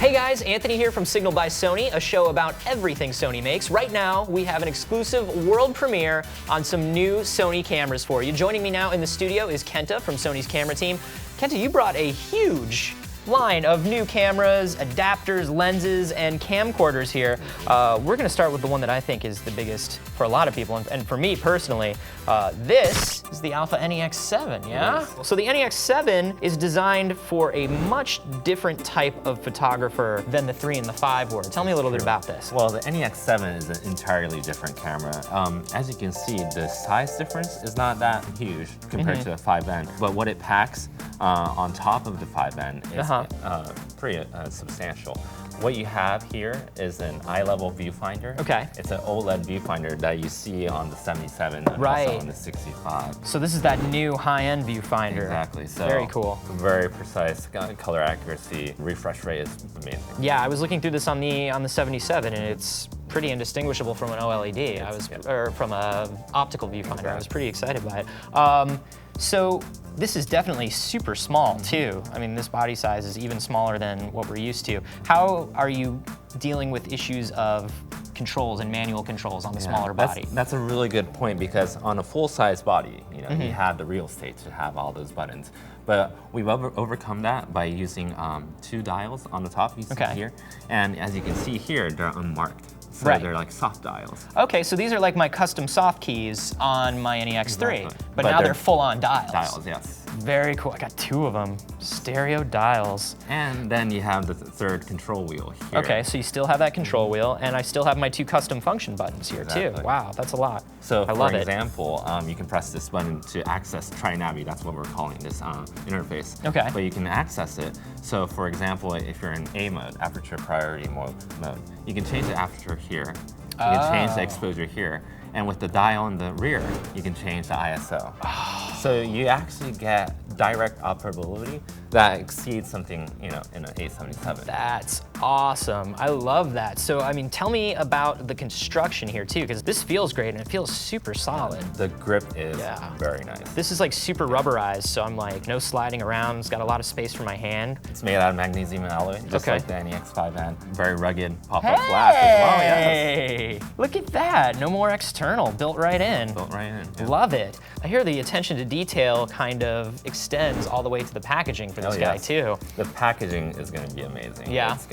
Hey guys, Anthony here from Signal by Sony, a show about everything Sony makes. Right now, we have an exclusive world premiere on some new Sony cameras for you. Joining me now in the studio is Kenta from Sony's camera team. Kenta, you brought a huge line of new cameras, adapters, lenses, and camcorders here. We're gonna start with the one that I think is the biggest for a lot of people, and for me personally. This is the Alpha NEX-7, yeah? Yes. So the NEX-7 is designed for a much different type of photographer than the 3 and the 5 were. Tell me a little bit about this. Well, the NEX-7 is an entirely different camera. As you can see, the size difference is not that huge compared to the 5N, but what it packs on top of the 5N is pretty substantial. What you have here is an eye-level viewfinder. Okay. It's an OLED viewfinder that you see on the 77 and also on the 65. So this is that new high-end viewfinder. Exactly. So very cool. Very precise color accuracy. Refresh rate is amazing. Yeah, I was looking through this on the 77, and it's pretty indistinguishable from an OLED. Or from a optical viewfinder. Exactly. I was pretty excited by it. So this is definitely super small too. I mean, this body size is even smaller than what we're used to. How are you dealing with issues of controls and manual controls on the smaller body? That's a really good point, because on a full-size body, you know, you have the real estate to have all those buttons. But we've overcome that by using 2 dials on the top, you see here. And as you can see here, they're unmarked. So they're like soft dials. Okay, so these are like my custom soft keys on my NEX3, but now they're full-on dials. Dials, yes. Very cool. I got 2 of them. Stereo dials. And then you have the third control wheel here. Okay, so you still have that control wheel, and I still have my 2 custom function buttons here too. Wow, that's a lot. So for example, you can press this button to access Tri-Navi. That's what we're calling this interface. Okay. But you can access it. So for example, if you're in A mode, aperture priority mode, you can change the aperture here. You can change the exposure here. And with the dial in the rear, you can change the ISO. So you actually get direct operability that exceeds something, you know, in an a65. That's awesome. I love that. So, I mean, tell me about the construction here too, because this feels great and it feels super solid. The grip is very nice. This is like super rubberized, so I'm like, no sliding around. It's got a lot of space for my hand. It's made out of magnesium alloy, just like the NEX-5N. Very rugged pop-up flash as well, Hey, look at that. No more external, built right in. Built right in. Yeah. Love it. I hear the attention to detail kind of extends all the way to the packaging for this guy too. The packaging is going to be amazing. Yeah. It's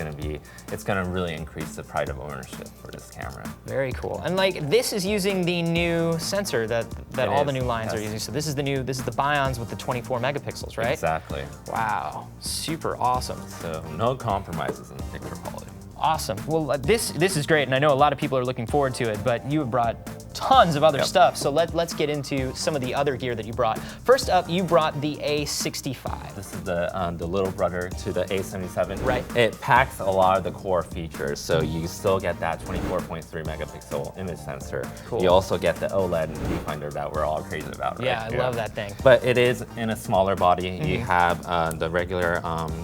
going to really increase the pride of ownership for this camera. Very cool. And like this is using the new sensor that all the new lines are using. So this is the Bions with the 24 megapixels, right? Exactly. Wow, super awesome. So no compromises in the picture quality. Awesome. Well, this is great, and I know a lot of people are looking forward to it, but you have brought tons of other stuff, so let's get into some of the other gear that you brought. First up, you brought the a65. This is the little brother to the a77. Right. It packs a lot of the core features, so you still get that 24.3 megapixel image sensor. Cool. You also get the OLED viewfinder that we're all crazy about, right? Yeah, I love that thing. But it is in a smaller body. You have the regular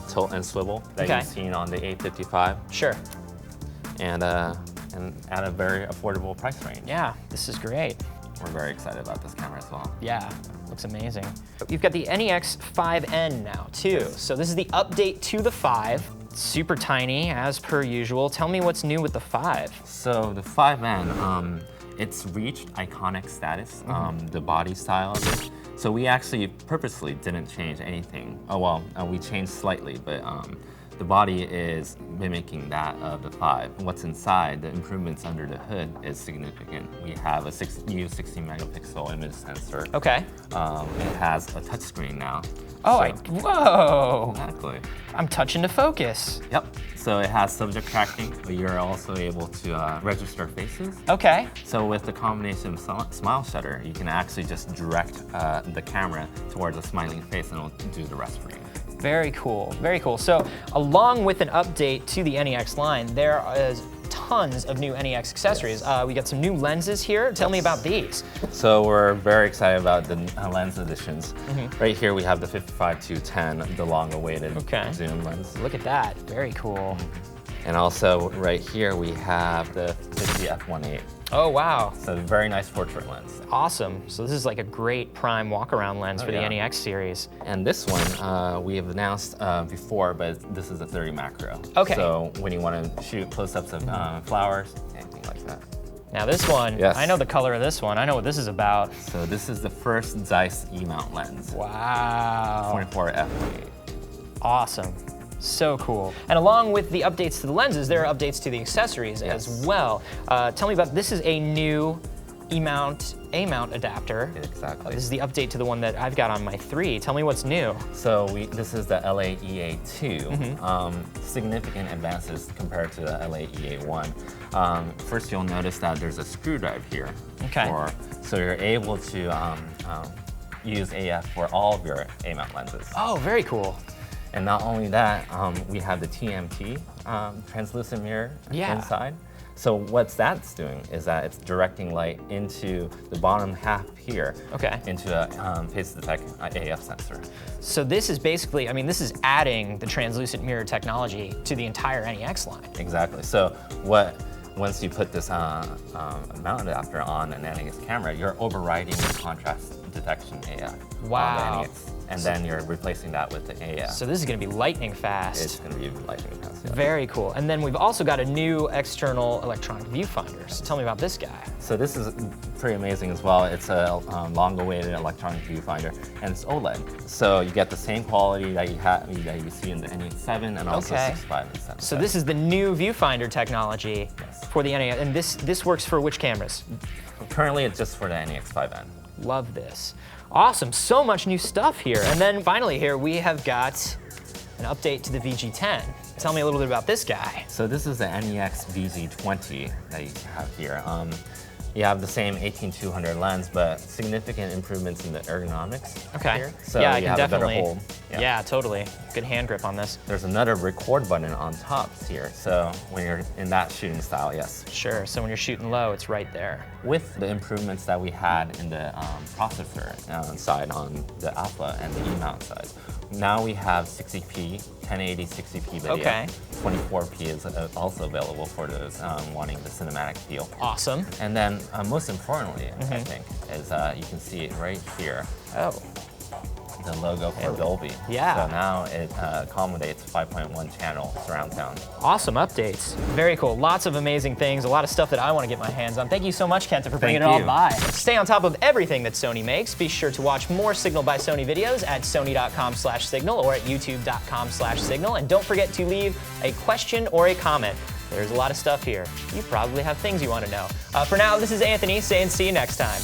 tilt and swivel that you've seen on the a55. Sure. And at a very affordable price range. Yeah, this is great. We're very excited about this camera as well. Yeah, looks amazing. You've got the NEX-5N now too. So this is the update to the 5. Super tiny, as per usual. Tell me what's new with the 5. So the 5N, it's reached iconic status, the body style of it. So we actually purposely didn't change anything. Oh well, we changed slightly, but the body is mimicking that of the 5. And what's inside, the improvements under the hood is significant. We have a new 16 megapixel image sensor. Okay. It has a touchscreen now. Oh, whoa. Exactly. I'm touching to focus. Yep. So it has subject tracking, but you're also able to register faces. Okay. So with the combination of smile shutter, you can actually just direct the camera towards a smiling face and it'll do the rest for you. Very cool, very cool. So along with an update to the NEX line, there is tons of new NEX accessories. We got some new lenses here. Tell me about these. So we're very excited about the lens additions. Right here we have the 55-210, the long-awaited zoom lens. Look at that, very cool. And also right here we have the 50 f1.8. Oh, wow. So very nice portrait lens. Awesome. So this is like a great prime walk-around lens for the yeah. NEX series. And this one we have announced before, but this is a 30 macro. Okay. So when you want to shoot close-ups of flowers, anything like that. Now this one, Yes. I know the color of this one. I know what this is about. So this is the first Zeiss E-mount lens. Wow. 24 f/8. Awesome. So cool. And along with the updates to the lenses, there are updates to the accessories Yes. as well. Tell me about, this is a new E-mount, A-mount adapter. Exactly. This is the update to the one that I've got on my 3. Tell me what's new. So this is the LAEA2. Significant advances compared to the LAEA1. First, you'll notice that there's a screw drive here. Okay. So you're able to use AF for all of your A-mount lenses. Oh, very cool. And not only that, we have the TMT translucent mirror inside. So what that's doing is that it's directing light into the bottom half here into a face detect AF sensor. So this is basically, I mean, this is adding the translucent mirror technology to the entire NEX line. Exactly. So once you put this mount adapter on an NEX camera, you're overriding the contrast detection AF on the NEX. And then you're replacing that with the AF. So this is going to be lightning fast. It's going to be lightning fast. Yeah. Very cool. And then we've also got a new external electronic viewfinder. So tell me about this guy. So this is pretty amazing as well. It's a long-awaited electronic viewfinder, and it's OLED. So you get the same quality that you see in the NEX-7 and also 65 and 7. So this is the new viewfinder technology for the NEX, and this works for which cameras? Currently, it's just for the NEX-5N. Love this. Awesome, so much new stuff here. And then finally here, we have got an update to the VG10. Tell me a little bit about this guy. So this is the NEX-VG20 that you have here. You have the same 18-200 lens, but significant improvements in the ergonomics here. So yeah, I you can have definitely. a better hold. Yeah, totally. Good hand grip on this. There's another record button on top here. So when you're in that shooting style, yes. Sure, so when you're shooting low, it's right there. With the improvements that we had in the processor side on the Alpha and the E-mount side, now we have 60p, 1080 60p video. 24p is also available for those wanting the cinematic feel. Awesome. And then most importantly, I think, is you can see it right here. Oh. The logo for Dolby. Yeah. So now it accommodates 5.1 channel surround sound. Awesome updates. Very cool. Lots of amazing things. A lot of stuff that I want to get my hands on. Thank you so much, Kenta, for bringing it all by. Stay on top of everything that Sony makes. Be sure to watch more Signal by Sony videos at sony.com/signal or at youtube.com/signal. And don't forget to leave a question or a comment. There's a lot of stuff here. You probably have things you want to know. For now, this is Anthony saying see you next time.